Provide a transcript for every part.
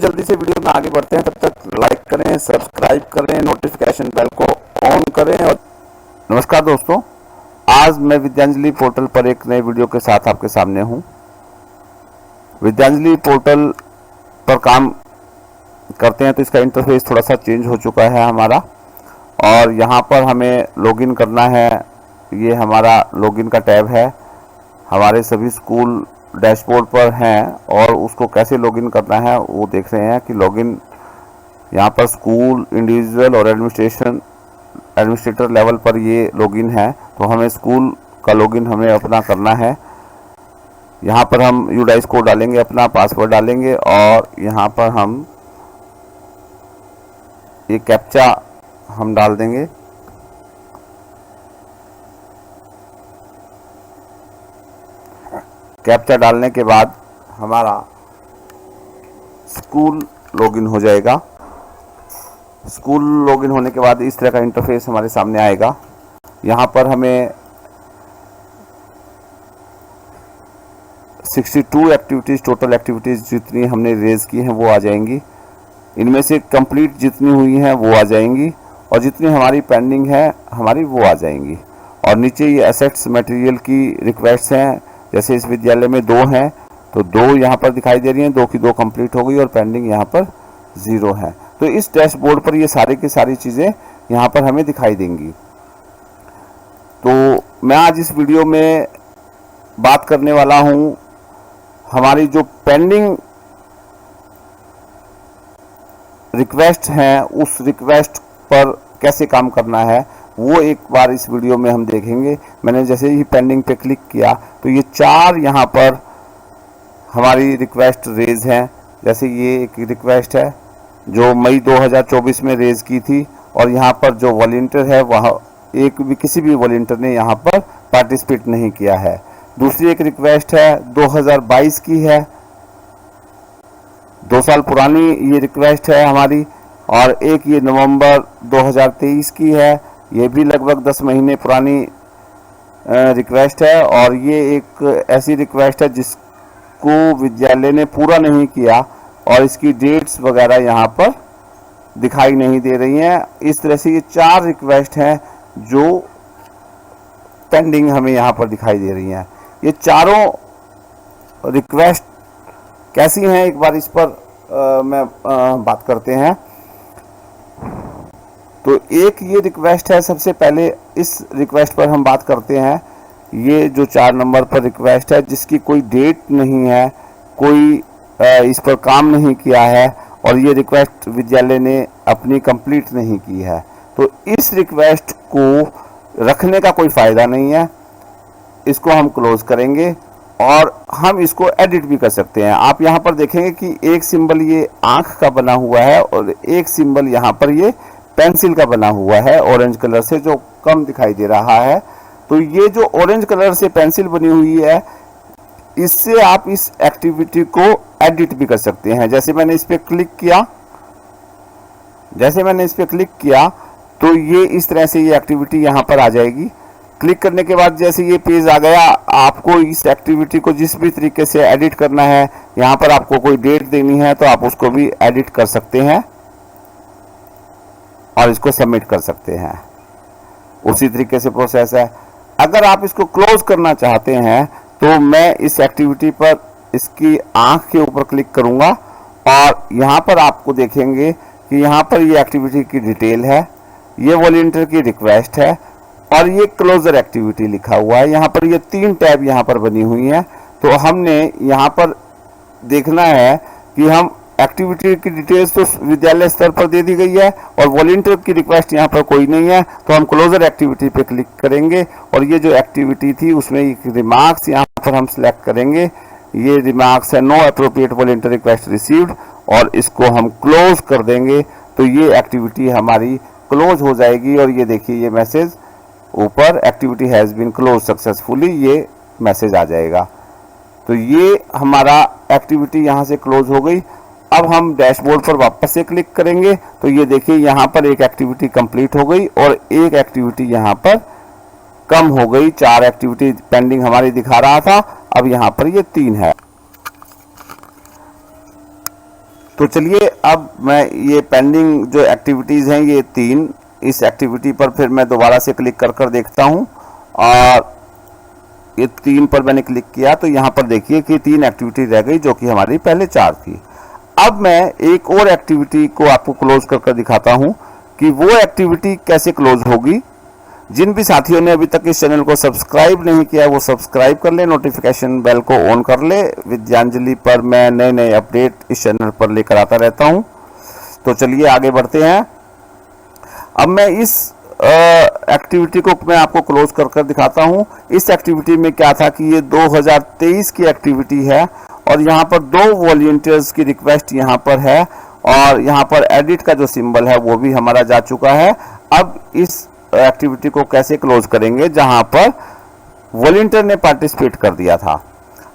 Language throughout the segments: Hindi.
जल्दी से वीडियो में आगे बढ़ते हैं। तब तक लाइक करें, सब्सक्राइब करें, नोटिफिकेशन बेल को ऑन करें। और नमस्कार दोस्तों, आज मैं विद्यांजलि पोर्टल पर एक नए वीडियो के साथ आपके सामने हूं। विद्यांजलि पोर्टल पर काम करते हैं तो इसका इंटरफेस थोड़ा सा चेंज हो चुका है हमारा, और यहाँ पर हमें लॉगिन करना है। ये हमारा लॉगिन का टैब है, हमारे सभी स्कूल डैशबोर्ड पर हैं और उसको कैसे लॉगिन करना है वो देख रहे हैं कि लॉगिन यहाँ पर स्कूल, इंडिविजुअल और एडमिनिस्ट्रेटर लेवल पर ये लॉगिन है। तो हमें स्कूल का लॉगिन हमें अपना करना है। यहाँ पर हम यूडाइस कोड डालेंगे, अपना पासवर्ड डालेंगे और यहाँ पर हम ये कैप्चा हम डाल देंगे। कैप्चा डालने के बाद हमारा स्कूल लॉगिन हो जाएगा। स्कूल लॉगिन होने के बाद इस तरह का इंटरफेस हमारे सामने आएगा। यहाँ पर हमें 62 एक्टिविटीज़, टोटल एक्टिविटीज़ जितनी हमने रेज की हैं वो आ जाएंगी। इनमें से कंप्लीट जितनी हुई हैं वो आ जाएंगी और जितनी हमारी पेंडिंग है हमारी वो आ जाएंगी। और नीचे ये एसेट्स मटेरियल की रिक्वेस्ट हैं, जैसे इस विद्यालय में 2 हैं तो 2 यहाँ पर दिखाई दे रही हैं, 2 की 2 कंप्लीट हो गई और पेंडिंग यहाँ पर 0 है। तो इस डैशबोर्ड पर ये सारी की सारी चीज़ें यहाँ पर हमें दिखाई देंगी। तो मैं आज इस वीडियो में बात करने वाला हूँ हमारी जो पेंडिंग रिक्वेस्ट हैं उस रिक्वेस्ट पर कैसे काम करना है वो एक बार इस वीडियो में हम देखेंगे। मैंने जैसे ही पेंडिंग पे क्लिक किया तो ये 4 यहाँ पर हमारी रिक्वेस्ट रेज हैं। जैसे ये एक रिक्वेस्ट है जो मई 2024 में रेज की थी और यहाँ पर जो वॉलंटियर है वह किसी भी वॉलंटियर ने यहाँ पर पार्टिसिपेट नहीं किया है। दूसरी एक रिक्वेस्ट है 2022 की है, 2 साल पुरानी ये रिक्वेस्ट है हमारी। और एक ये नवंबर 2023 की है, ये भी लगभग 10 महीने पुरानी रिक्वेस्ट है। और ये एक ऐसी रिक्वेस्ट है जिसको विद्यालय ने पूरा नहीं किया और इसकी डेट्स वगैरह यहाँ पर दिखाई नहीं दे रही हैं। इस तरह से ये 4 रिक्वेस्ट हैं जो पेंडिंग हमें यहाँ पर दिखाई दे रही हैं। ये चारों रिक्वेस्ट कैसी हैं एक बार इस पर बात करते हैं। तो एक ये रिक्वेस्ट है, सबसे पहले इस रिक्वेस्ट पर हम बात करते हैं। ये जो 4 नंबर पर रिक्वेस्ट है जिसकी कोई डेट नहीं है, कोई इस पर काम नहीं किया है और ये रिक्वेस्ट विद्यालय ने अपनी कंप्लीट नहीं की है। तो इस रिक्वेस्ट को रखने का कोई फ़ायदा नहीं है, इसको हम क्लोज करेंगे और हम इसको एडिट भी कर सकते हैं। आप यहाँ पर देखेंगे कि एक सिंबल ये आँख का बना हुआ है और एक सिंबल यहाँ पर ये पेंसिल का बना हुआ है ऑरेंज कलर से, जो कम दिखाई दे रहा है। तो ये जो ऑरेंज कलर से पेंसिल बनी हुई है इससे आप इस एक्टिविटी को एडिट भी कर सकते हैं। जैसे मैंने इस पर क्लिक किया तो ये इस तरह से ये एक्टिविटी यहाँ पर आ जाएगी। क्लिक करने के बाद जैसे ये पेज आ गया, आपको इस एक्टिविटी को जिस भी तरीके से एडिट करना है, यहाँ पर आपको कोई डेट देनी है तो आप उसको भी एडिट कर सकते हैं और इसको सबमिट कर सकते हैं। उसी तरीके से प्रोसेस है। अगर आप इसको क्लोज करना चाहते हैं तो मैं इस एक्टिविटी पर इसकी आंख के ऊपर क्लिक करूंगा और यहाँ पर आपको देखेंगे कि यहाँ पर ये एक्टिविटी की डिटेल है, ये वॉलंटियर की रिक्वेस्ट है और ये क्लोजर एक्टिविटी लिखा हुआ है। यहाँ पर ये 3 टैब यहाँ पर बनी हुई हैं। तो हमने यहाँ पर देखना है कि हम एक्टिविटी की डिटेल्स तो विद्यालय स्तर पर दे दी गई है और वॉलंटियर की रिक्वेस्ट यहाँ पर कोई नहीं है, तो हम क्लोजर एक्टिविटी पे क्लिक करेंगे और ये जो एक्टिविटी थी उसमें एक रिमार्क्स यहाँ पर हम सिलेक्ट करेंगे। ये रिमार्क्स है no appropriate volunteer request received और इसको हम क्लोज कर देंगे। तो ये एक्टिविटी हमारी क्लोज हो जाएगी और ये देखिए ये मैसेज ऊपर activity has been close successfully, ये मैसेज आ जाएगा। तो ये हमारा एक्टिविटी यहाँ से क्लोज हो गई। अब हम डैशबोर्ड पर वापस से क्लिक करेंगे तो ये देखिए यहाँ पर एक एक्टिविटी कंप्लीट हो गई और एक एक्टिविटी यहाँ पर कम हो गई। 4 एक्टिविटी पेंडिंग हमारी दिखा रहा था, अब यहाँ पर ये 3 है। तो चलिए अब मैं ये पेंडिंग जो एक्टिविटीज़ हैं ये 3, इस एक्टिविटी पर फिर मैं दोबारा से क्लिक कर देखता हूँ और ये 3 पर मैंने क्लिक किया तो यहाँ पर देखिए कि 3 एक्टिविटी रह गई जो कि हमारी पहले 4 थी। अब मैं एक और एक्टिविटी को आपको क्लोज कर दिखाता हूँ कि वो एक्टिविटी कैसे क्लोज होगी। जिन भी साथियों ने अभी तक इस चैनल को सब्सक्राइब नहीं किया वो सब्सक्राइब कर ले, नोटिफिकेशन बेल को ऑन कर ले। विद्यांजलि पर मैं नए नए अपडेट इस चैनल पर लेकर आता रहता हूं। तो चलिए आगे बढ़ते हैं। अब मैं इस एक्टिविटी को मैं आपको क्लोज कर दिखाता हूं। इस एक्टिविटी में क्या था कि ये 2023 की एक्टिविटी है और यहाँ पर 2 वॉलंटियर्स की रिक्वेस्ट यहाँ पर है और यहाँ पर एडिट का जो सिंबल है वो भी हमारा जा चुका है। अब इस एक्टिविटी को कैसे क्लोज करेंगे जहां पर वॉलंटियर ने पार्टिसिपेट कर दिया था।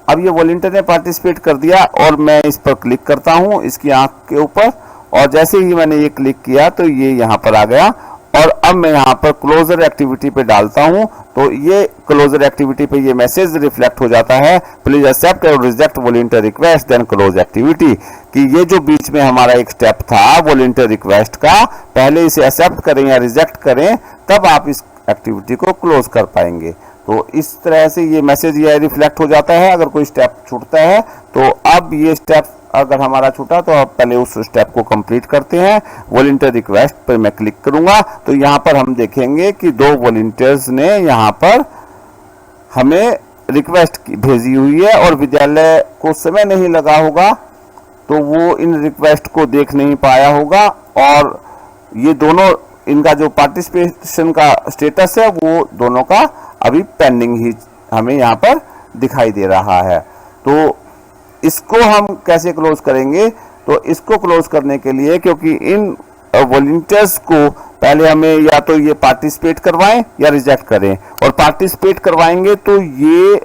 अब ये वॉलंटियर ने पार्टिसिपेट कर दिया और मैं इस पर क्लिक करता हूं इसकी आंख के ऊपर और जैसे ही मैंने ये क्लिक किया तो ये यहाँ पर आ गया और अब मैं यहाँ पर क्लोजर एक्टिविटी पे डालता हूँ तो ये क्लोजर एक्टिविटी पे ये मैसेज रिफ्लेक्ट हो जाता है, प्लीज एक्सेप्ट और reject volunteer request then close activity. कि ये जो बीच में हमारा एक स्टेप था वॉलंटियर रिक्वेस्ट का, पहले इसे एक्सेप्ट करें या रिजेक्ट करें तब आप इस एक्टिविटी को क्लोज कर पाएंगे। तो इस तरह से ये मैसेज ये रिफ्लेक्ट हो जाता है अगर कोई स्टेप छूटता है। तो अब ये स्टेप अगर हमारा छूटा तो अब पहले उस स्टेप को कंप्लीट करते हैं। वॉलंटियर रिक्वेस्ट पर मैं क्लिक करूंगा तो यहाँ पर हम देखेंगे कि 2 वॉलंटियर्स ने यहाँ पर हमें रिक्वेस्ट भेजी हुई है और विद्यालय को समय नहीं लगा होगा तो वो इन रिक्वेस्ट को देख नहीं पाया होगा और ये दोनों इनका जो पार्टिसिपेशन का स्टेटस है वो दोनों का अभी पेंडिंग ही हमें यहाँ पर दिखाई दे रहा है। तो इसको हम कैसे क्लोज करेंगे? तो इसको क्लोज करने के लिए क्योंकि इन वॉलंटियर्स को पहले हमें या तो ये पार्टिसिपेट करवाएं या रिजेक्ट करें और पार्टिसिपेट करवाएंगे तो ये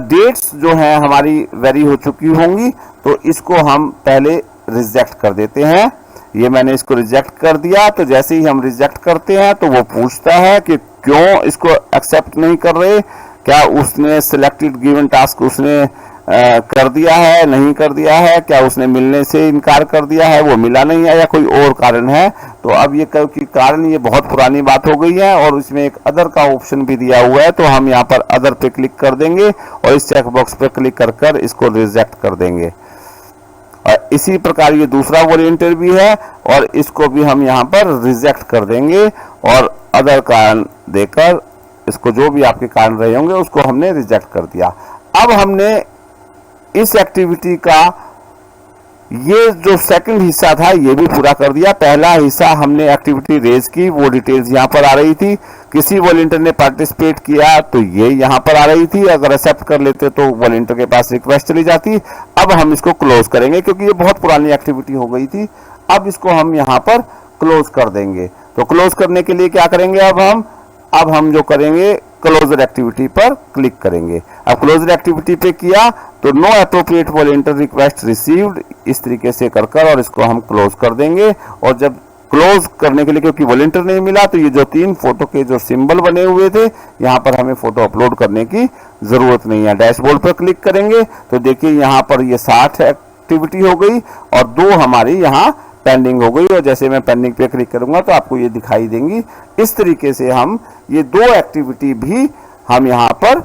डेट्स जो हैं हमारी वेरी हो चुकी होंगी तो इसको हम पहले रिजेक्ट कर देते हैं। ये मैंने इसको रिजेक्ट कर दिया तो जैसे ही हम रिजेक्ट करते हैं तो वो पूछता है कि क्यों इसको एक्सेप्ट नहीं कर रहे, क्या उसने सिलेक्टेड गिवन टास्क उसने कर दिया है, नहीं कर दिया है, क्या उसने मिलने से इनकार कर दिया है, वो मिला नहीं है या कोई और कारण है। तो अब ये क्योंकि कारण ये बहुत पुरानी बात हो गई है और इसमें एक अदर का ऑप्शन भी दिया हुआ है तो हम यहाँ पर अदर पे क्लिक कर देंगे और इस चेक बॉक्स पे क्लिक कर इसको रिजेक्ट कर देंगे। और इसी प्रकार ये दूसरा वॉलंटियर भी है और इसको भी हम यहाँ पर रिजेक्ट कर देंगे और अदर कारण देकर इसको जो भी आपके कारण रहे होंगे उसको हमने रिजेक्ट कर दिया। अब हमने इस एक्टिविटी का ये जो सेकंड हिस्सा था ये भी पूरा कर दिया। पहला हिस्सा हमने एक्टिविटी रेज की, वो डिटेल्स यहाँ पर आ रही थी। किसी वॉलंटियर ने पार्टिसिपेट किया तो ये यहाँ पर आ रही थी, अगर एक्सेप्ट कर लेते तो वॉलंटियर के पास रिक्वेस्ट चली जाती। अब हम इसको क्लोज करेंगे क्योंकि ये बहुत पुरानी एक्टिविटी हो गई थी। अब इसको हम यहाँ पर क्लोज कर देंगे। तो क्लोज करने के लिए क्या करेंगे अब हम जो करेंगे क्लोजर एक्टिविटी पर क्लिक करेंगे। अब क्लोजर एक्टिविटी पे किया तो no appropriate volunteer request received इस तरीके से कर और इसको हम क्लोज कर देंगे। और जब क्लोज करने के लिए क्योंकि वॉलंटियर नहीं मिला तो ये जो 3 फोटो के जो सिंबल बने हुए थे यहाँ पर हमें फोटो अपलोड करने की जरूरत नहीं है। डैशबोर्ड पर क्लिक करेंगे तो देखिए यहाँ पर ये 60 एक्टिविटी हो गई और 2 हमारी यहाँ पेंडिंग हो गई और जैसे मैं पेंडिंग पे क्लिक करूंगा तो आपको ये दिखाई देंगी। इस तरीके से हम ये 2 एक्टिविटी भी हम यहाँ पर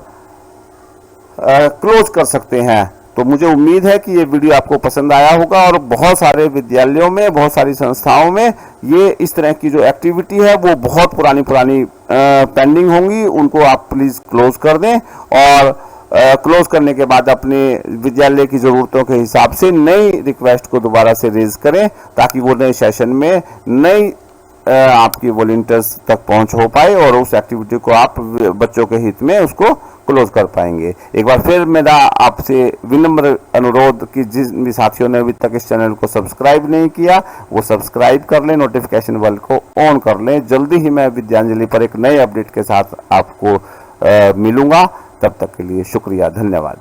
क्लोज कर सकते हैं। तो मुझे उम्मीद है कि ये वीडियो आपको पसंद आया होगा और बहुत सारे विद्यालयों में, बहुत सारी संस्थाओं में ये इस तरह की जो एक्टिविटी है वो बहुत पुरानी पेंडिंग होंगी, उनको आप प्लीज क्लोज कर दें और क्लोज करने के बाद अपने विद्यालय की ज़रूरतों के हिसाब से नई रिक्वेस्ट को दोबारा से रेज करें ताकि वो नए सेशन में नई आपकी वॉलंटियर्स तक पहुंच हो पाए और उस एक्टिविटी को आप बच्चों के हित में उसको क्लोज कर पाएंगे। एक बार फिर मेरा आपसे विनम्र अनुरोध कि जिन भी साथियों ने अभी तक इस चैनल को सब्सक्राइब नहीं किया वो सब्सक्राइब कर लें, नोटिफिकेशन बेल को ऑन कर लें। जल्दी ही मैं विद्यांजलि पर एक नए अपडेट के साथ आपको मिलूंगा। तब तक के लिए शुक्रिया, धन्यवाद।